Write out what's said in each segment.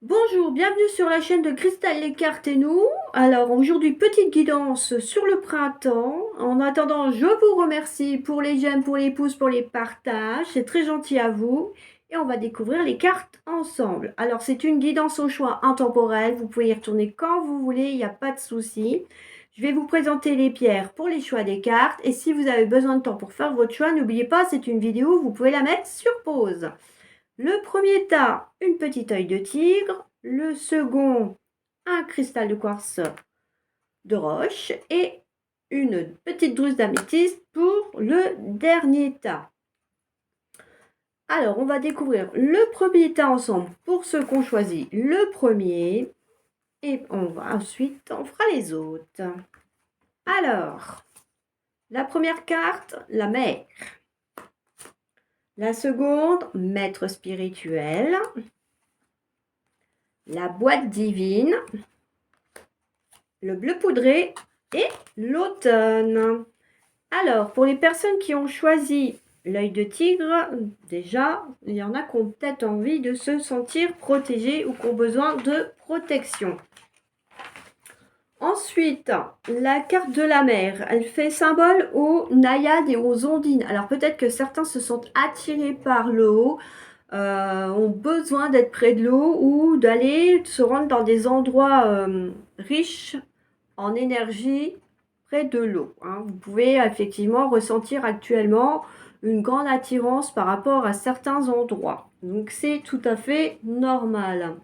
Bonjour, bienvenue sur la chaîne de Cristal les cartes et nous. Alors aujourd'hui, petite guidance sur le printemps. En attendant, je vous remercie pour les j'aime, pour les pouces, pour les partages. C'est très gentil à vous. Et on va découvrir les cartes ensemble. Alors c'est une guidance au choix intemporel. Vous pouvez y retourner quand vous voulez, il n'y a pas de souci. Je vais vous présenter les pierres pour les choix des cartes. Et si vous avez besoin de temps pour faire votre choix, n'oubliez pas, c'est une vidéo, vous pouvez la mettre sur pause. Le premier tas, une petite œil de tigre. Le second, un cristal de quartz de roche. Et une petite druse d'améthyste pour le dernier tas. Alors, on va découvrir le premier tas ensemble pour ceux qu'on choisit le premier. Et ensuite, on fera les autres. Alors, la première carte, la mer. La seconde, maître spirituel. La boîte divine, le bleu poudré et l'automne. Alors, pour les personnes qui ont choisi l'œil de tigre, déjà, il y en a qui ont peut-être envie de se sentir protégés ou qui ont besoin de protection. Ensuite, la carte de la mer, elle fait symbole aux naïades et aux ondines. Alors peut-être que certains se sentent attirés par l'eau, ont besoin d'être près de l'eau ou d'aller se rendre dans des endroits riches en énergie près de l'eau. Vous pouvez effectivement ressentir actuellement une grande attirance par rapport à certains endroits. Donc c'est tout à fait normal.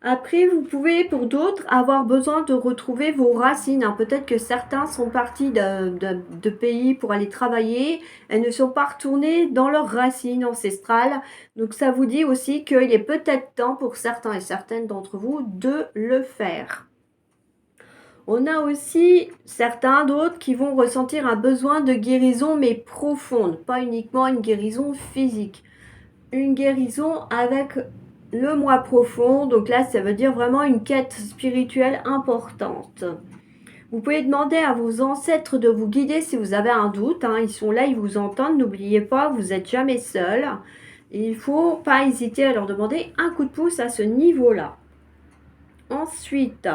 Après, vous pouvez, pour d'autres, avoir besoin de retrouver vos racines. Peut-être que certains sont partis de pays pour aller travailler et ne sont pas retournés dans leurs racines ancestrales. Donc, ça vous dit aussi qu'il est peut-être temps pour certains et certaines d'entre vous de le faire. On a aussi certains d'autres qui vont ressentir un besoin de guérison, mais profonde, pas uniquement une guérison physique. Une guérison avec le moi profond, donc là ça veut dire vraiment une quête spirituelle importante. Vous pouvez demander à vos ancêtres de vous guider si vous avez un doute, ils sont là, ils vous entendent, n'oubliez pas, vous n'êtes jamais seul. Il ne faut pas hésiter à leur demander un coup de pouce à ce niveau-là. Ensuite,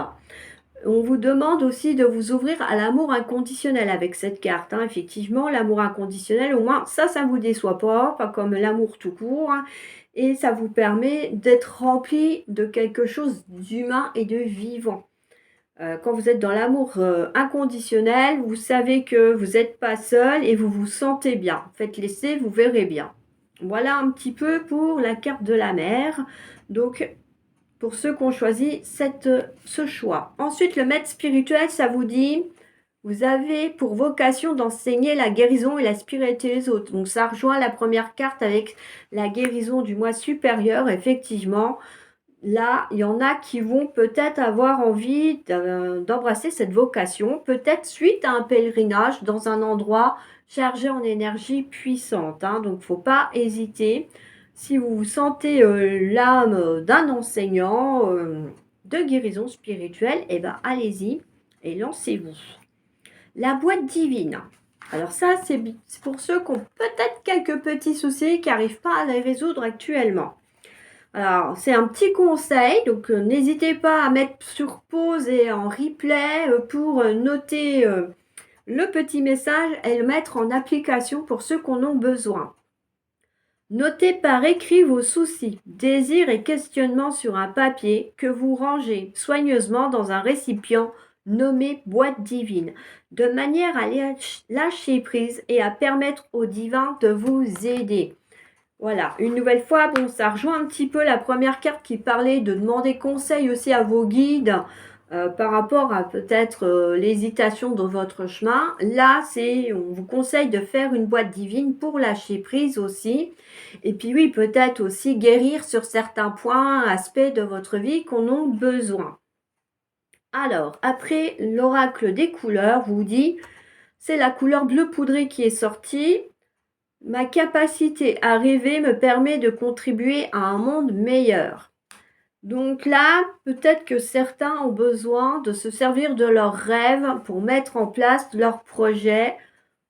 on vous demande aussi de vous ouvrir à l'amour inconditionnel avec cette carte. Effectivement, l'amour inconditionnel, au moins, ça ne vous déçoit pas comme l'amour tout court. Et ça vous permet d'être rempli de quelque chose d'humain et de vivant. Quand vous êtes dans l'amour inconditionnel, vous savez que vous n'êtes pas seul et vous vous sentez bien. Faites l'essai, vous verrez bien. Voilà un petit peu pour la carte de la mer. Donc, pour ceux qui ont choisi ce choix. Ensuite, le maître spirituel, ça vous dit, vous avez pour vocation d'enseigner la guérison et la spiritualité des autres. Donc, ça rejoint la première carte avec la guérison du moi supérieur, effectivement. Là, il y en a qui vont peut-être avoir envie d'embrasser cette vocation, peut-être suite à un pèlerinage dans un endroit chargé en énergie puissante. Donc, il ne faut pas hésiter. Si vous vous sentez l'âme d'un enseignant de guérison spirituelle, allez-y et lancez-vous. La boîte divine. Alors ça, c'est pour ceux qui ont peut-être quelques petits soucis qui n'arrivent pas à les résoudre actuellement. Alors, c'est un petit conseil, donc n'hésitez pas à mettre sur pause et en replay pour noter le petit message et le mettre en application pour ceux qui en ont besoin. Notez par écrit vos soucis, désirs et questionnements sur un papier que vous rangez soigneusement dans un récipient nommé boîte divine, de manière à lâcher prise et à permettre au divin de vous aider. Voilà, une nouvelle fois, ça rejoint un petit peu la première carte qui parlait de demander conseil aussi à vos guides par rapport à peut-être l'hésitation dans votre chemin. Là, on vous conseille de faire une boîte divine pour lâcher prise aussi. Et puis oui, peut-être aussi guérir sur certains points, aspects de votre vie qu'on a besoin. Alors, après, l'oracle des couleurs vous dit, c'est la couleur bleu poudré qui est sortie. Ma capacité à rêver me permet de contribuer à un monde meilleur. Donc là, peut-être que certains ont besoin de se servir de leurs rêves pour mettre en place leurs projets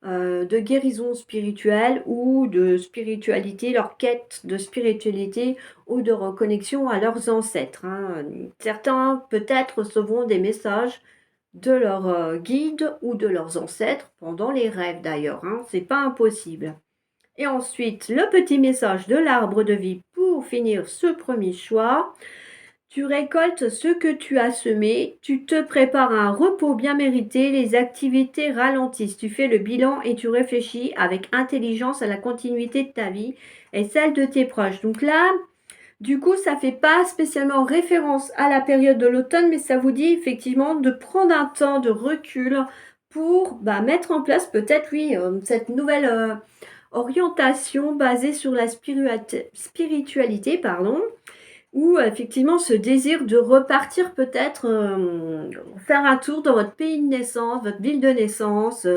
de guérison spirituelle ou de spiritualité, leur quête de spiritualité ou de reconnexion à leurs ancêtres, hein. Certains peut-être recevront des messages de leurs guides ou de leurs ancêtres pendant les rêves d'ailleurs, hein, c'est pas impossible. Et ensuite, le petit message de l'arbre de vie pour finir ce premier choix. Tu récoltes ce que tu as semé, tu te prépares à un repos bien mérité, les activités ralentissent, tu fais le bilan et tu réfléchis avec intelligence à la continuité de ta vie et celle de tes proches. Donc là, du coup, ça fait pas spécialement référence à la période de l'automne, mais ça vous dit effectivement de prendre un temps de recul pour mettre en place peut-être, oui, cette nouvelle orientation basée sur la spiritualité, pardon, ou effectivement ce désir de repartir peut-être, faire un tour dans votre pays de naissance, votre ville de naissance,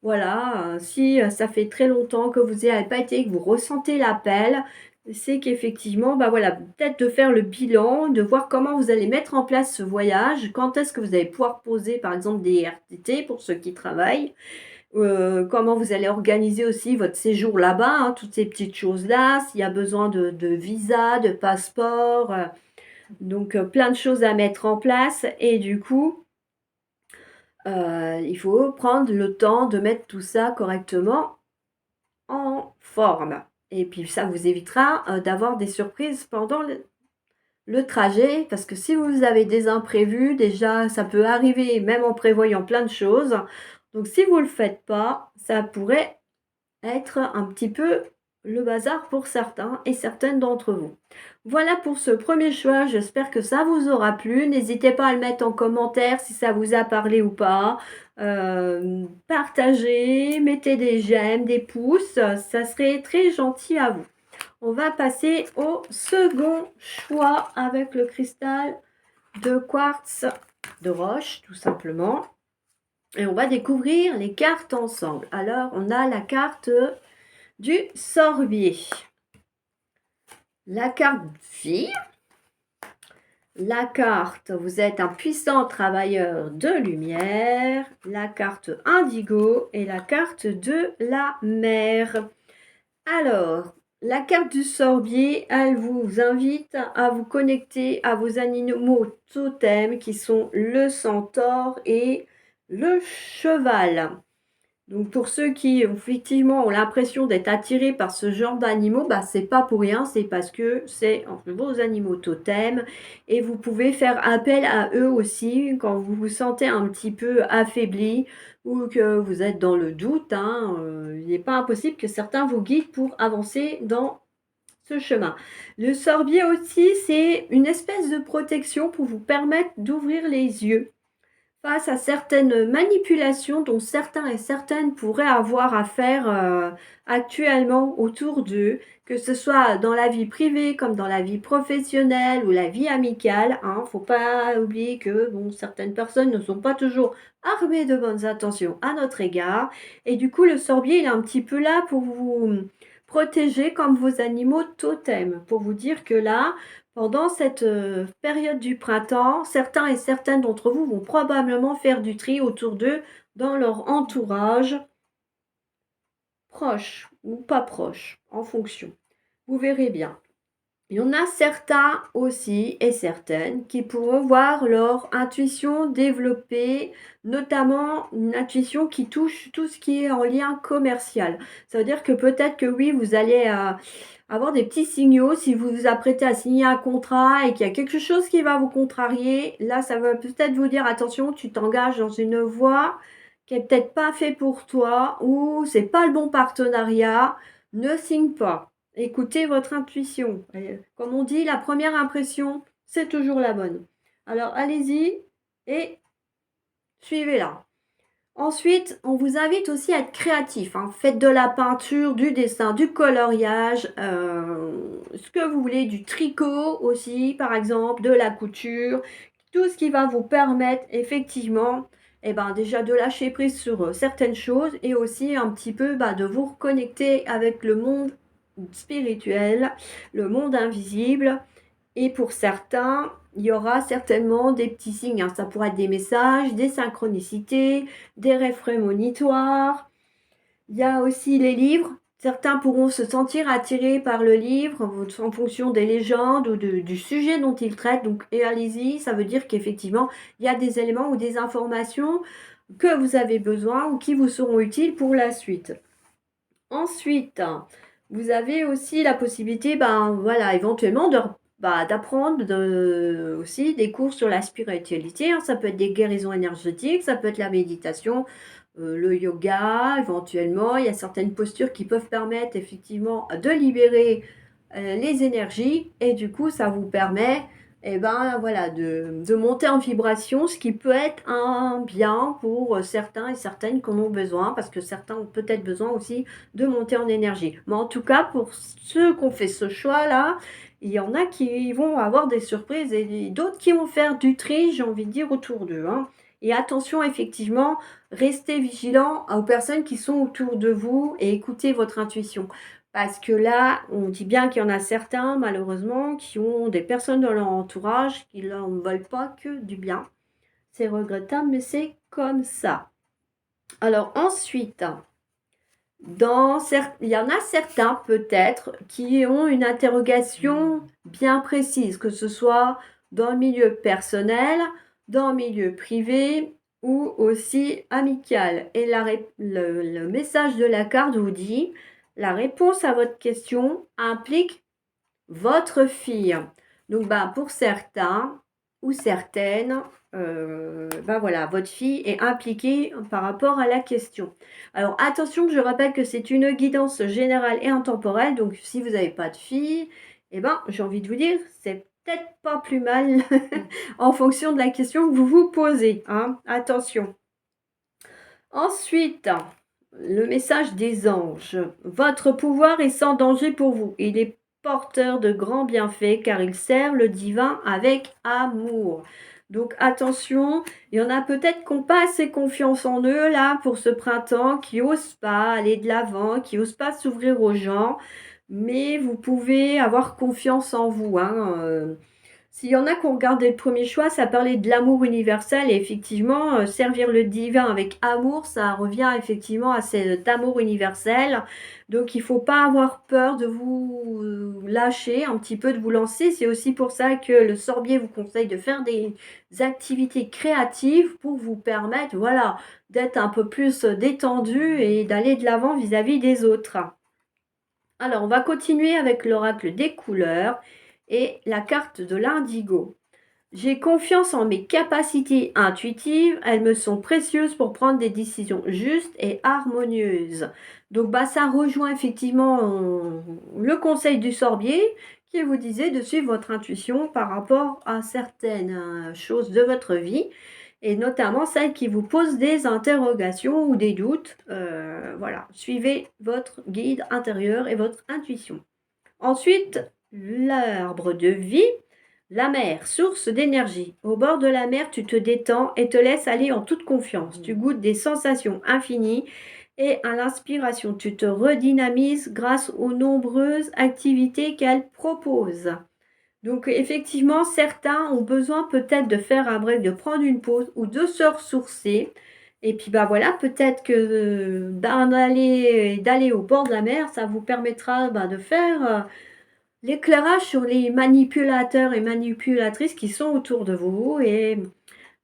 voilà, si, ça fait très longtemps que vous n'y avez pas été, que vous ressentez l'appel, c'est qu'effectivement, voilà, peut-être de faire le bilan, de voir comment vous allez mettre en place ce voyage, quand est-ce que vous allez pouvoir poser par exemple des RTT pour ceux qui travaillent. Comment vous allez organiser aussi votre séjour là-bas, hein, toutes ces petites choses-là, s'il y a besoin de visa, de passeport, donc plein de choses à mettre en place et du coup, il faut prendre le temps de mettre tout ça correctement en forme et puis ça vous évitera, d'avoir des surprises pendant le trajet parce que si vous avez des imprévus, déjà ça peut arriver même en prévoyant plein de choses, donc si vous ne le faites pas, ça pourrait être un petit peu le bazar pour certains et certaines d'entre vous. Voilà pour ce premier choix, j'espère que ça vous aura plu. N'hésitez pas à le mettre en commentaire si ça vous a parlé ou pas. Partagez, mettez des j'aime, des pouces, ça serait très gentil à vous. On va passer au second choix avec le cristal de quartz de roche, tout simplement. Et on va découvrir les cartes ensemble. Alors, on a la carte du sorbier, la carte vie, la carte vous êtes un puissant travailleur de lumière, la carte indigo et la carte de la mer. Alors, la carte du sorbier, elle vous invite à vous connecter à vos animaux totems qui sont le centaure et le cheval. Donc pour ceux qui effectivement ont l'impression d'être attirés par ce genre d'animaux, c'est pas pour rien, c'est parce que c'est vos animaux totems et vous pouvez faire appel à eux aussi quand vous vous sentez un petit peu affaibli ou que vous êtes dans le doute, hein, il n'est pas impossible que certains vous guident pour avancer dans ce chemin. Le sorbier aussi, c'est une espèce de protection pour vous permettre d'ouvrir les yeux face à certaines manipulations dont certains et certaines pourraient avoir à faire actuellement autour d'eux, que ce soit dans la vie privée comme dans la vie professionnelle ou la vie amicale. Hein. Faut pas oublier que certaines personnes ne sont pas toujours armées de bonnes intentions à notre égard. Et du coup, le sorbier, il est un petit peu là pour vous protéger comme vos animaux totems, pour vous dire que là, pendant cette période du printemps, certains et certaines d'entre vous vont probablement faire du tri autour d'eux dans leur entourage, proche ou pas proche, en fonction. Vous verrez bien. Il y en a certains aussi et certaines qui pourront voir leur intuition développer, notamment une intuition qui touche tout ce qui est en lien commercial. Ça veut dire que peut-être que oui, vous allez avoir des petits signaux si vous vous apprêtez à signer un contrat et qu'il y a quelque chose qui va vous contrarier. Là, ça va peut-être vous dire attention, tu t'engages dans une voie qui est peut-être pas fait pour toi ou c'est pas le bon partenariat. Ne signe pas. Écoutez votre intuition. Comme on dit, la première impression, c'est toujours la bonne. Alors allez-y et suivez-la. Ensuite, on vous invite aussi à être créatif. Hein. Faites de la peinture, du dessin, du coloriage, ce que vous voulez, du tricot aussi, par exemple, de la couture, tout ce qui va vous permettre effectivement déjà de lâcher prise sur certaines choses et aussi un petit peu de vous reconnecter avec le monde spirituel, le monde invisible. Et pour certains, il y aura certainement des petits signes. Hein. Ça pourrait être des messages, des synchronicités, des rêves prémonitoires. Il y a aussi les livres. Certains pourront se sentir attirés par le livre en fonction des légendes ou du sujet dont il traite. Donc, et allez-y, ça veut dire qu'effectivement, il y a des éléments ou des informations que vous avez besoin ou qui vous seront utiles pour la suite. Ensuite, vous avez aussi la possibilité, ben voilà, éventuellement d'apprendre aussi des cours sur la spiritualité, hein. Ça peut être des guérisons énergétiques, ça peut être la méditation, le yoga, éventuellement. Il y a certaines postures qui peuvent permettre effectivement de libérer les énergies et du coup, ça vous permet ben, voilà, de monter en vibration, ce qui peut être un bien pour certains et certaines qui en ont besoin, parce que certains ont peut-être besoin aussi de monter en énergie. Mais en tout cas, pour ceux qui ont fait ce choix-là, il y en a qui vont avoir des surprises et d'autres qui vont faire du tri, j'ai envie de dire, autour d'eux, hein. Et attention, effectivement, restez vigilant aux personnes qui sont autour de vous et écoutez votre intuition. Parce que là, on dit bien qu'il y en a certains, malheureusement, qui ont des personnes dans leur entourage qui ne veulent pas que du bien. C'est regrettable, mais c'est comme ça. Alors ensuite, il y en a certains peut-être qui ont une interrogation bien précise, que ce soit dans le milieu personnel, dans le milieu privé ou aussi amical. Et le message de la carte vous dit, la réponse à votre question implique votre fille. Donc, bah, pour certains ou certaines, ben voilà, votre fille est impliquée par rapport à la question. Alors, attention, je rappelle que c'est une guidance générale et intemporelle. Donc, si vous n'avez pas de fille, eh ben, j'ai envie de vous dire, c'est peut-être pas plus mal en fonction de la question que vous vous posez, hein. Attention. Ensuite, le message des anges. Votre pouvoir est sans danger pour vous. Il est porteur de grands bienfaits car il sert le divin avec amour. Donc attention, il y en a peut-être qui n'ont pas assez confiance en eux là pour ce printemps, qui n'osent pas aller de l'avant, qui n'osent pas s'ouvrir aux gens, mais vous pouvez avoir confiance en vous, hein. S'il y en a qui ont regardé le premier choix, ça parlait de l'amour universel et effectivement, servir le divin avec amour, ça revient effectivement à cet amour universel. Donc il ne faut pas avoir peur de vous lâcher un petit peu, de vous lancer. C'est aussi pour ça que le sorbier vous conseille de faire des activités créatives pour vous permettre, voilà, d'être un peu plus détendu et d'aller de l'avant vis-à-vis des autres. Alors, on va continuer avec l'oracle des couleurs et la carte de l'indigo. J'ai confiance en mes capacités intuitives, elles me sont précieuses pour prendre des décisions justes et harmonieuses. Donc bah ça rejoint effectivement le conseil du sorbier qui vous disait de suivre votre intuition par rapport à certaines choses de votre vie et notamment celles qui vous posent des interrogations ou des doutes. Voilà, suivez votre guide intérieur et votre intuition. Ensuite, l'arbre de vie. La mer, source d'énergie. Au bord de la mer, tu te détends et te laisses aller en toute confiance. Tu goûtes des sensations infinies et à l'inspiration, tu te redynamises grâce aux nombreuses activités qu'elle propose. Donc effectivement, certains ont besoin peut-être de faire un break, de prendre une pause ou de se ressourcer. Et puis bah voilà, peut-être que d'aller au bord de la mer, ça vous permettra de faire l'éclairage sur les manipulateurs et manipulatrices qui sont autour de vous et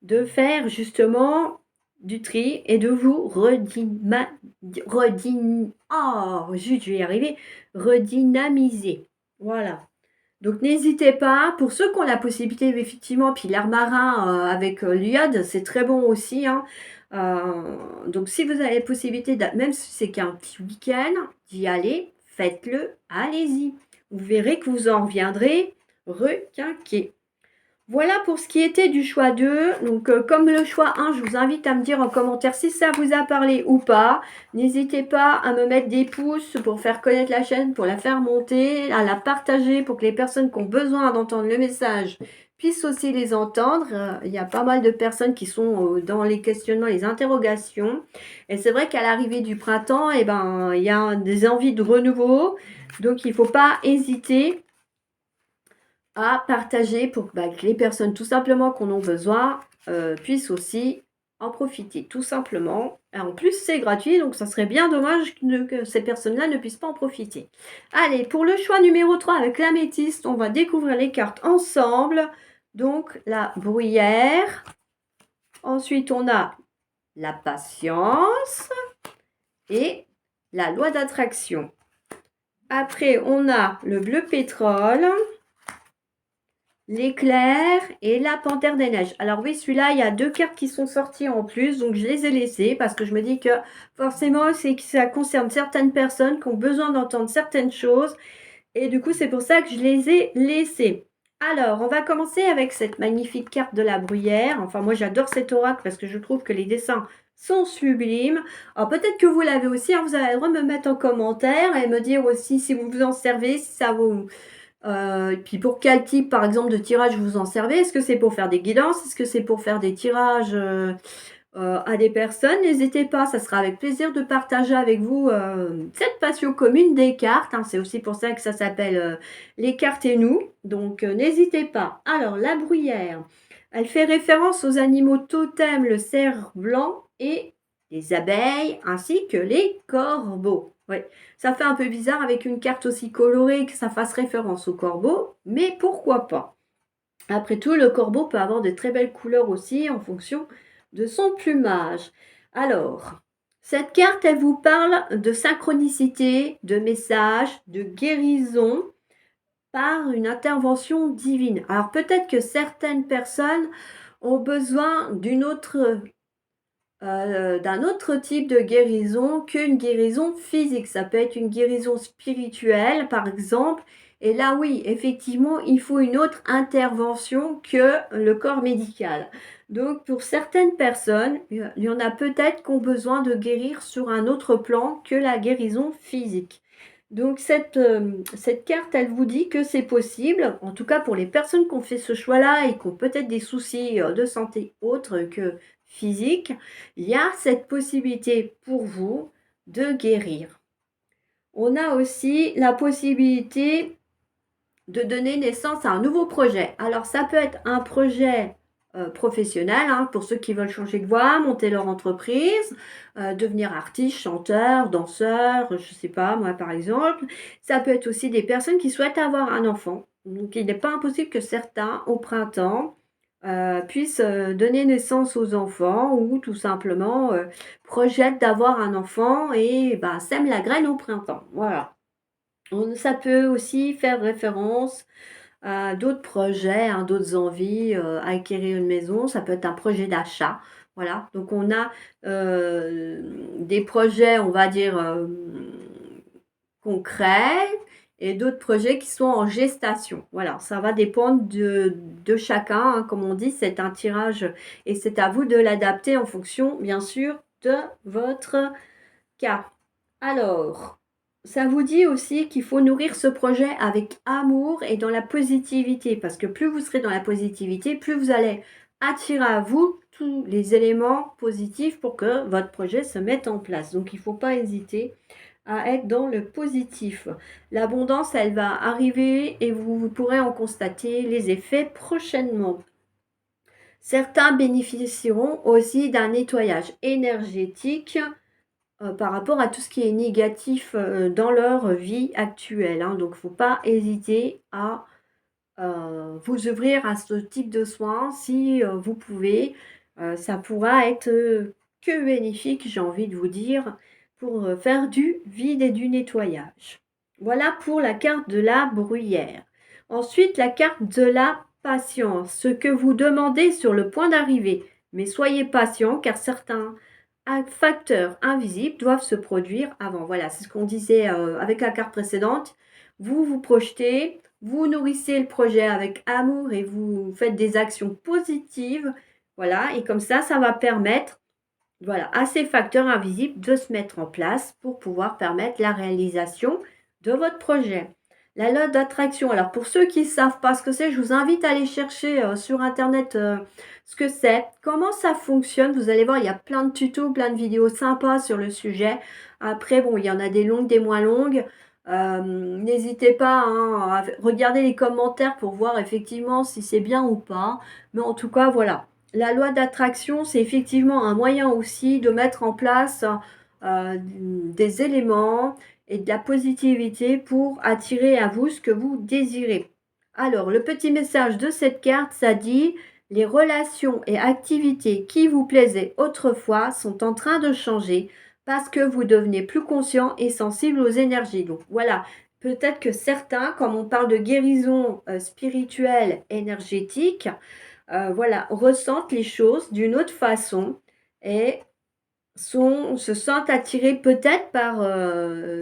de faire justement du tri et de vous zut, je vais y arriver, redynamiser. Voilà. Donc n'hésitez pas, pour ceux qui ont la possibilité, effectivement, puis l'air marin avec l'iode, c'est très bon aussi, hein. Donc si vous avez la possibilité, même si c'est qu'un petit week-end, d'y aller, faites-le, allez-y. Vous verrez que vous en reviendrez requinqué. Voilà pour ce qui était du choix 2. Donc, comme le choix 1, je vous invite à me dire en commentaire si ça vous a parlé ou pas. N'hésitez pas à me mettre des pouces pour faire connaître la chaîne, pour la faire monter, à la partager pour que les personnes qui ont besoin d'entendre le message puissent aussi les entendre. Il y a pas mal de personnes qui sont dans les questionnements, les interrogations. Et c'est vrai qu'à l'arrivée du printemps, eh ben, il y a des envies de renouveau. Donc, il ne faut pas hésiter à partager pour que les personnes tout simplement qu'on en besoin puissent aussi en profiter, tout simplement. Et en plus, c'est gratuit, donc ça serait bien dommage que ces personnes-là ne puissent pas en profiter. Allez, pour le choix numéro 3 avec l'améthyste, on va découvrir les cartes ensemble. Donc, la bruyère. Ensuite, on a la patience et la loi d'attraction. Après, on a le bleu pétrole, l'éclair et la panthère des neiges. Alors oui, celui-là, il y a 2 cartes qui sont sorties en plus, donc je les ai laissées parce que je me dis que forcément, c'est que ça concerne certaines personnes qui ont besoin d'entendre certaines choses. Et du coup, c'est pour ça que je les ai laissées. Alors, on va commencer avec cette magnifique carte de la bruyère. Enfin, moi, j'adore cet oracle parce que je trouve que les dessins sont sublimes. Alors, peut-être que vous l'avez aussi. Hein, vous avez le droit de me mettre en commentaire et me dire aussi si vous vous en servez, si ça vous... et puis, pour quel type, par exemple, de tirage vous en servez? Est-ce que c'est pour faire des guidances? Est-ce que c'est pour faire des tirages à des personnes? N'hésitez pas, ça sera avec plaisir de partager avec vous cette passion commune des cartes. Hein. C'est aussi pour ça que ça s'appelle les cartes et nous. Donc, n'hésitez pas. Alors, la bruyère, elle fait référence aux animaux totems, le cerf blanc et les abeilles, ainsi que les corbeaux. Oui, ça fait un peu bizarre avec une carte aussi colorée que ça fasse référence aux corbeaux, mais pourquoi pas? Après tout, le corbeau peut avoir de très belles couleurs aussi en fonction de son plumage. Alors, cette carte, elle vous parle de synchronicité, de message, de guérison par une intervention divine. Alors peut-être que certaines personnes ont besoin d'un autre type de guérison qu'une guérison physique. Ça peut être une guérison spirituelle, par exemple. Et là, oui, effectivement, il faut une autre intervention que le corps médical. Donc, pour certaines personnes, il y en a peut-être qui ont besoin de guérir sur un autre plan que la guérison physique. Donc, cette carte, elle vous dit que c'est possible, en tout cas pour les personnes qui ont fait ce choix-là et qui ont peut-être des soucis de santé autres que physique, il y a cette possibilité pour vous de guérir. On a aussi la possibilité de donner naissance à un nouveau projet. Alors ça peut être un projet professionnel, hein, pour ceux qui veulent changer de voie, monter leur entreprise, devenir artiste, chanteur, danseur, je ne sais pas, moi par exemple. Ça peut être aussi des personnes qui souhaitent avoir un enfant. Donc il n'est pas impossible que certains, au printemps, puissent donner naissance aux enfants ou tout simplement projettent d'avoir un enfant et bah, sèment la graine au printemps. Voilà. Ça peut aussi faire référence à d'autres projets, hein, d'autres envies, acquérir une maison. Ça peut être un projet d'achat. Voilà. Donc on a des projets, on va dire, concrets et d'autres projets qui sont en gestation. Voilà, ça va dépendre de chacun. Hein. Comme on dit, c'est un tirage et c'est à vous de l'adapter en fonction, bien sûr, de votre cas. Alors, ça vous dit aussi qu'il faut nourrir ce projet avec amour et dans la positivité, parce que plus vous serez dans la positivité, plus vous allez attirer à vous tous les éléments positifs pour que votre projet se mette en place. Donc, il ne faut pas hésiter à être dans le positif. L'abondance, elle va arriver et vous pourrez en constater les effets prochainement. Certains bénéficieront aussi d'un nettoyage énergétique par rapport à tout ce qui est négatif dans leur vie actuelle. Hein. Donc, il ne faut pas hésiter à vous ouvrir à ce type de soins si vous pouvez. Ça pourra être que bénéfique, j'ai envie de vous dire, pour faire du vide et du nettoyage. Voilà pour la carte de la bruyère. Ensuite, la carte de la patience. Ce que vous demandez sur le point d'arriver. Mais soyez patient car certains facteurs invisibles doivent se produire avant. Voilà, c'est ce qu'on disait avec la carte précédente. Vous vous projetez, vous nourrissez le projet avec amour et vous faites des actions positives. Voilà, et comme ça va permettre voilà, à ces facteurs invisibles de se mettre en place pour pouvoir permettre la réalisation de votre projet. La loi d'attraction. Alors pour ceux qui ne savent pas ce que c'est, je vous invite à aller chercher sur Internet ce que c'est, comment ça fonctionne. Vous allez voir, il y a plein de tutos, plein de vidéos sympas sur le sujet. Après, bon, il y en a des longues, des moins longues. N'hésitez pas hein, à regarder les commentaires pour voir effectivement si c'est bien ou pas. Mais en tout cas, voilà. la loi d'attraction, c'est effectivement un moyen aussi de mettre en place des éléments et de la positivité pour attirer à vous ce que vous désirez. Alors, le petit message de cette carte, ça dit: les relations et activités qui vous plaisaient autrefois sont en train de changer parce que vous devenez plus conscient et sensible aux énergies. Donc voilà, peut-être que certains, comme on parle de guérison spirituelle, énergétique, voilà, ressentent les choses d'une autre façon et se sentent attirés peut-être par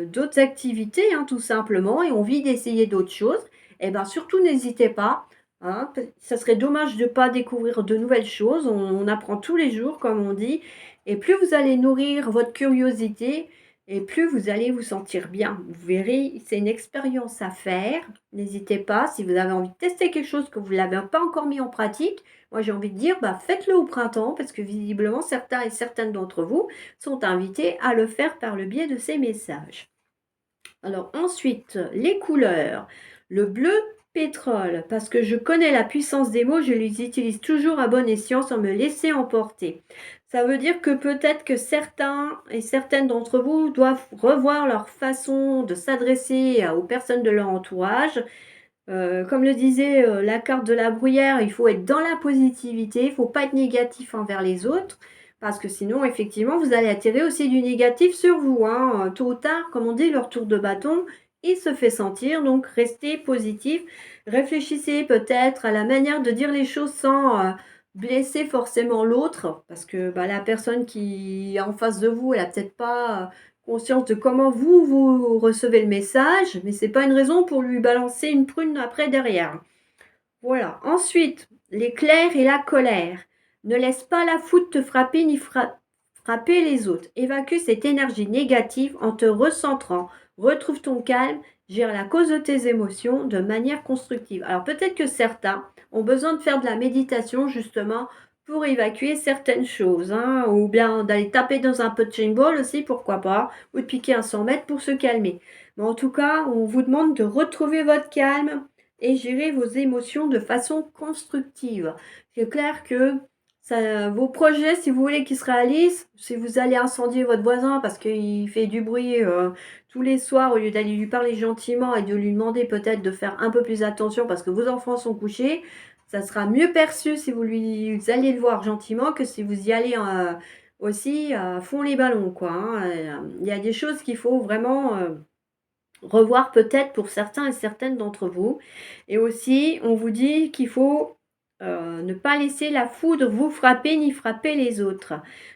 d'autres activités, hein, tout simplement, et ont envie d'essayer d'autres choses. Et bien, surtout, n'hésitez pas. Hein, ça serait dommage de ne pas découvrir de nouvelles choses. On apprend tous les jours, comme on dit. Et plus vous allez nourrir votre curiosité, et plus vous allez vous sentir bien. Vous verrez, c'est une expérience à faire. N'hésitez pas, si vous avez envie de tester quelque chose que vous ne l'avez pas encore mis en pratique, moi j'ai envie de dire, bah, faites-le au printemps, parce que visiblement, certains et certaines d'entre vous sont invités à le faire par le biais de ces messages. Alors ensuite, les couleurs. Le bleu pétrole, parce que je connais la puissance des mots, je les utilise toujours à bon escient sans me laisser emporter. Ça veut dire que peut-être que certains et certaines d'entre vous doivent revoir leur façon de s'adresser aux personnes de leur entourage. Comme le disait la carte de la bruyère, il faut être dans la positivité, il ne faut pas être négatif envers les autres, parce que sinon, effectivement, vous allez attirer aussi du négatif sur vous. Hein. Tôt ou tard, comme on dit, le retour de bâton, il se fait sentir, donc restez positif. Réfléchissez peut-être à la manière de dire les choses sans blesser forcément l'autre, parce que bah, la personne qui est en face de vous, elle n'a peut-être pas conscience de comment vous recevez le message, mais c'est pas une raison pour lui balancer une prune après derrière. Voilà. Ensuite, l'éclair et la colère. Ne laisse pas la foudre te frapper ni frapper les autres. Évacue cette énergie négative en te recentrant. Retrouve ton calme, gère la cause de tes émotions de manière constructive. Alors peut-être que certains ont besoin de faire de la méditation justement pour évacuer certaines choses, hein, ou bien d'aller taper dans un punching ball aussi, pourquoi pas, ou de piquer un 100 mètres pour se calmer. Mais en tout cas, on vous demande de retrouver votre calme et gérer vos émotions de façon constructive. C'est clair que ça, vos projets, si vous voulez qu'ils se réalisent, si vous allez incendier votre voisin parce qu'il fait du bruit tous les soirs, au lieu d'aller lui parler gentiment et de lui demander peut-être de faire un peu plus attention parce que vos enfants sont couchés, ça sera mieux perçu si vous allez le voir gentiment que si vous y allez aussi à fond les ballons, quoi. Hein. Il y a des choses qu'il faut vraiment revoir peut-être pour certains et certaines d'entre vous. Et aussi, on vous dit qu'il faut ne pas laisser la foudre vous frapper ni frapper les autres.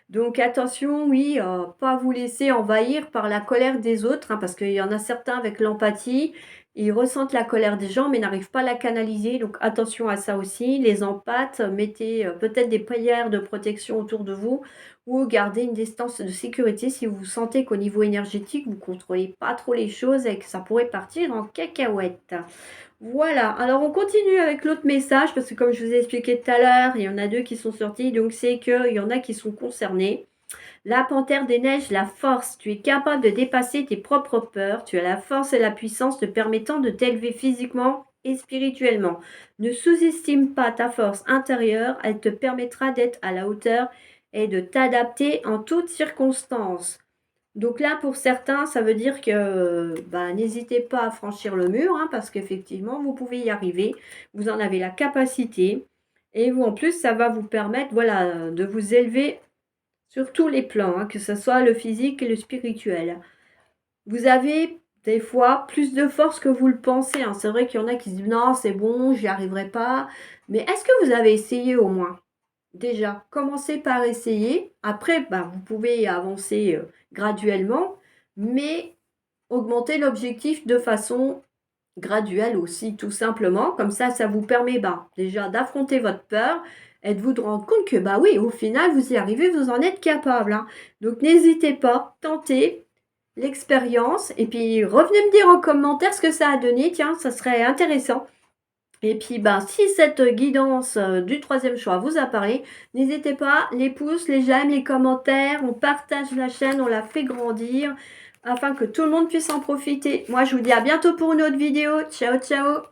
Donc attention, oui, pas vous laisser envahir par la colère des autres, hein, parce qu'il y en a certains avec l'empathie, ils ressentent la colère des gens mais n'arrivent pas à la canaliser. Donc attention à ça aussi. Les empathes, mettez peut-être des prières de protection autour de vous ou gardez une distance de sécurité si vous sentez qu'au niveau énergétique, vous ne contrôlez pas trop les choses et que ça pourrait partir en cacahuète. Voilà, alors on continue avec l'autre message parce que comme je vous ai expliqué tout à l'heure, il y en a deux qui sont sortis, donc c'est qu'il y en a qui sont concernés. La panthère des neiges, la force. Tu es capable de dépasser tes propres peurs. Tu as la force et la puissance te permettant de t'élever physiquement et spirituellement. Ne sous-estime pas ta force intérieure. Elle te permettra d'être à la hauteur et de t'adapter en toutes circonstances. Donc là, pour certains, ça veut dire que bah, n'hésitez pas à franchir le mur, hein, parce qu'effectivement, vous pouvez y arriver. Vous en avez la capacité. Et vous, en plus, ça va vous permettre voilà, de vous élever sur tous les plans, hein, que ce soit le physique et le spirituel. Vous avez des fois plus de force que vous le pensez. Hein. C'est vrai qu'il y en a qui se disent non, c'est bon, j'y arriverai pas. Mais est-ce que vous avez essayé au moins? Déjà, commencez par essayer. Après, bah, vous pouvez avancer graduellement, mais augmenter l'objectif de façon graduelle aussi, tout simplement. Comme ça vous permet bah, déjà d'affronter votre peur et de vous rendre compte que, bah oui, au final, vous y arrivez, vous en êtes capable. Hein. Donc, n'hésitez pas, tentez l'expérience et puis revenez me dire en commentaire ce que ça a donné. Tiens, ça serait intéressant. Et puis, ben, si cette guidance du troisième choix vous a parlé, n'hésitez pas, les pouces, les j'aime, les commentaires, on partage la chaîne, on la fait grandir, afin que tout le monde puisse en profiter. Moi, je vous dis à bientôt pour une autre vidéo. Ciao, ciao!